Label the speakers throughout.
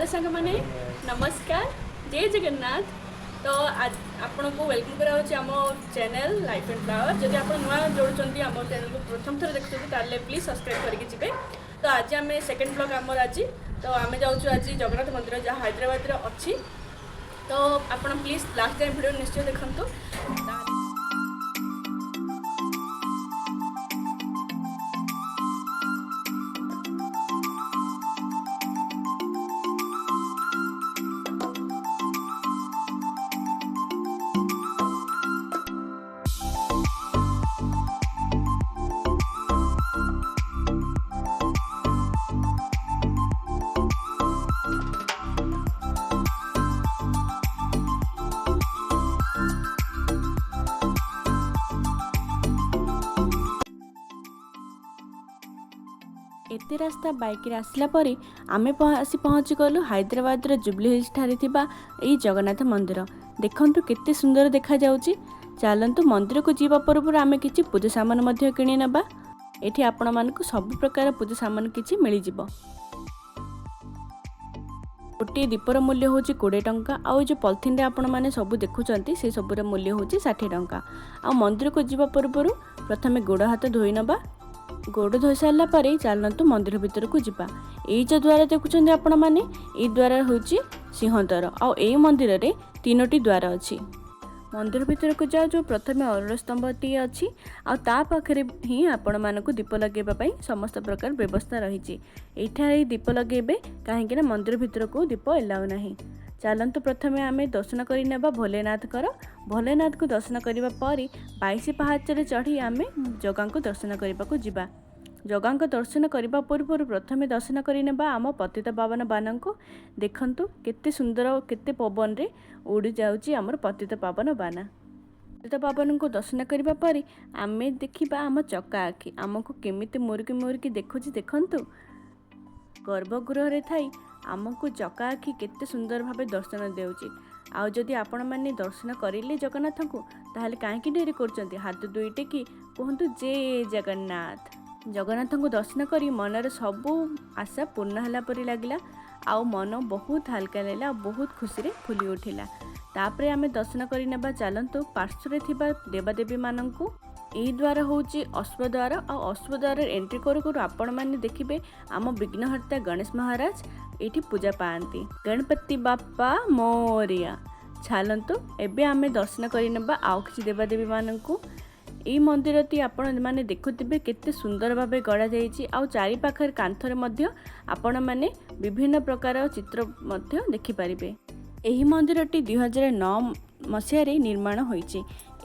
Speaker 1: Hello सांग मैंने नमस्कार जय जगन्नाथ। तो आज आपण को वेलकम करा आम चैनल लाइफ एंड फ्लावर। जब आप नुआ जोड़ुंट आम चैनल को प्रथम थर देखते प्लीज सब्सक्राइब करके जी। तो आज आम सेकेंड ब्लॉग आमर आज तो आम जाऊँ आज जगन्नाथ मंदिर जहाँ हैदराबाद अच्छी। तो आप प्लीज लास्ट टाइम वीडियो निश्चय देखते।
Speaker 2: एते रास्ता बाइक रे आसला परे आमे आसी पहुँची गलु हैदराबाद जुबली हिल्स ठारे थिबा एई जगन्नाथ मंदिर। देखंतु केते सुंदर देखा जाउची। चलंतु मंदिर को जीवा पूर्व आमे किछि पूजा सामान मध्य किनि नबा। एठी आपण मानकु सब प्रकार पूजा सामान किछि मिली जिवो। गोटे दीपर मूल्य होची 20 टंका। आउ जो पॉलिथिन रे आपण माने सब देखुचंती से सबुर मूल्य होची 60 टंका। आ मंदिर को जीवा पूर्व प्रथमे गोड़ हाथ धोई नबा। गोड़ धोई सारा पर चलतु मंदिर भीतर को जीवा। यही जो द्वार देखुं आपण मैंने ये द्वार हूँ सिंहद्वार। आई मंदिर रे 3टी द्वार अच्छी। मंदिर भीतर को जाओ जो प्रथम अरुण स्तंभटी अच्छी। ता पाखे ही आपण मानक दीप लगेवाई समस्त प्रकार व्यवस्था रही। ये दीप लगेबे कहीं मंदिर भीतर को दीप एलाउ ना। चलतु प्रथमे आम दर्शन करने भोलेनाथ भोलेनाथ को दर्शन करने पर 22 पहाचरे चढ़ी आम जगह को दर्शन करने को जीवा। जगह को दर्शन करने पूर्व प्रथमे दर्शन करने आम पतित पावन बान को। देखंतु केते सुंदर केते पवन रे उड़ी जाउची आमर पतित पावन बाना। पतित पावन को दर्शन करने पर आम देखा आम चका आखि आमको केमिति मुरुकी मुरुकी देखुची। देखंतु गर्भगृह रे थाई आमको चका आखि केते सुंदर भावे दर्शन देउची। आउ जदि आपण माने दर्शन करिले जगन्नाथ को ताहले काहेकि डेरी करचंती। हाथ दुई टेकी कहंतु जय जगन्नाथ। जगन्नाथ को दर्शन करी मनर सबू आशा पूर्ण होला परि लागिला। आउ मन बहुत हल्का लागला, बहुत खुशी रे फुली उठिला। तापरे आमे दर्शन करि नेबा। चलंतु पार्श्व रे थिबा देवादेवी माननकु। यही द्वार हूँ अश्वद्वार। अश्वद्वार एंट्री करू करू आपण मैंने देखिए आम विघ्नहर्ता गणेश महाराज ये पूजा पाती। गणपति बापा मोरिया। चलतु एबे आमे दर्शन करने आउ कि देवादेवी मानू। यही मंदिर टी आपण मैंने देखुवे केते सुंदर भावे गढ़ा जाइए। आउ चारि पाखर कांथरे मध्य आपण मैंने विभिन्न प्रकार चित्र मध्य देखिपारे। यही मंदिर टी 2009 मसीह निर्माण होइछि।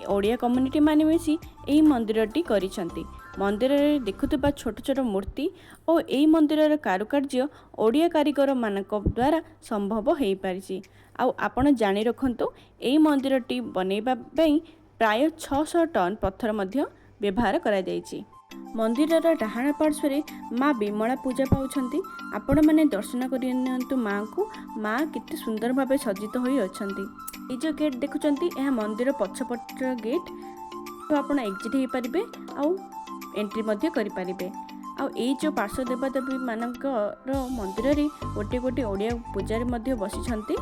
Speaker 2: ओडिया कम्युनिटी माने मिसी यही मंदिरटी करिसंती। मंदिर रे देखुतबा छोट छोट मूर्ति और यही मंदिर कारुकार्य ओडिया कारीगर मानक द्वारा संभव हो पारिछि। आउ आपण जानि रखंतु यही मंदिरटी बनैबा पई प्राय 600 टन पत्थर मध्य व्यवहार करा जाइछि। मंदिर डाहाण पार्श्व माँ विमला पूजा पाउछंती। आपण माने दर्शन करियंतु माँ को। माँ कितने सुंदर भावे सज्जित होई अछंती। ये जो गेट देखुचंती यह मंदिर पछपट गेट। तो आपण एग्जिट हो पारिबे आउ एंट्री मध्य करि पारिबे। आउ ए जो पार्श्व देवदेवी मानकर मंदिर रे गोटे गोटे ओडिया पूजारी मध्य बसिछंती।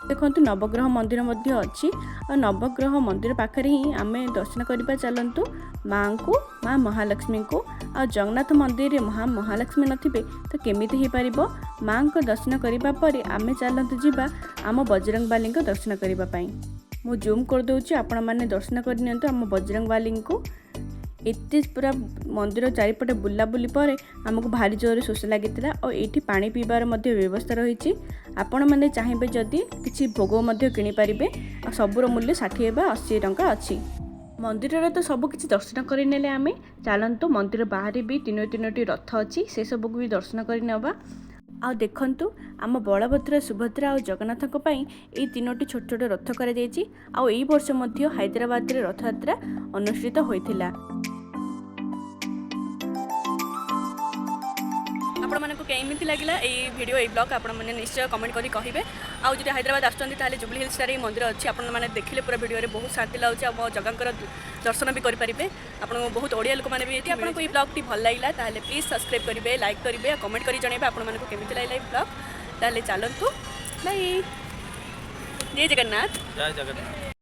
Speaker 2: देखंतु नवग्रह मंदिर मध्य अच्छी। और नवग्रह मंदिर पाखरे ही आमे दर्शन करबा। चलंतु माँ को माँ महालक्ष्मी को। आ जगन्नाथ मंदिर रे महालक्ष्मी नथिबे तो केमिति ही पारिबो। माँ को दर्शन करबा परे आमे चलंतु जीवा आम बजरंगबाली को दर्शन करबा पई। मु जूम कर दउची आपण माने दर्शन करनियंतु आम बजरंगबाली को। एते पूरा मंदिर चारिपटे बुलाबुली पर आमको भारी जोर शोष लगी। और ये पानी पीबार मध्य व्यवस्था रही। आपण मैंने चाहिए जदि किसी भोग मध्य किनि पारिबे। आ सबुर मूल्य 60 बा 80 टंका अच्छी। मंदिर रे तो सब किछि दर्शन करि नेले आमे। चलंतु मंदिर बाहर भी 3टी रथ अच्छी से सब भी दर्शन करि नेबा। आ देखंतु आम बलभद्र सुभद्रा और जगन्नाथ ये 3टी छोट छोट रथ करा जायछि। आ एई वर्ष मध्य हैदराबाद रे रथ यात्रा अनुष्ठित होइथिला।
Speaker 1: आपण मानक केमिति लागला ये वीडियो ये ब्लॉग आपण मैंने निश्चय कमेंट करी कहिबे। आउ जदि हैदराबाद आसुचंती ताले जुबली हिल्स रे मंदिर अच्छी। आपण माने देखिले पूरा वीडियो रे बहुत शांति लाଗୁଛି। आ जगह दर्शन भी करें। आपण बहुत ओडिया लोक मैंने भी आपको ये ब्लॉग टी भल लगा ताले प्लीज सब्सक्राइब करेंगे, लाइक करेंगे, कमेंट कर जनइबे आपण मानक केमिति लागला ये ब्लॉग। ताले चलतु बाय जय जगन्नाथ
Speaker 3: जय जगन्नाथ।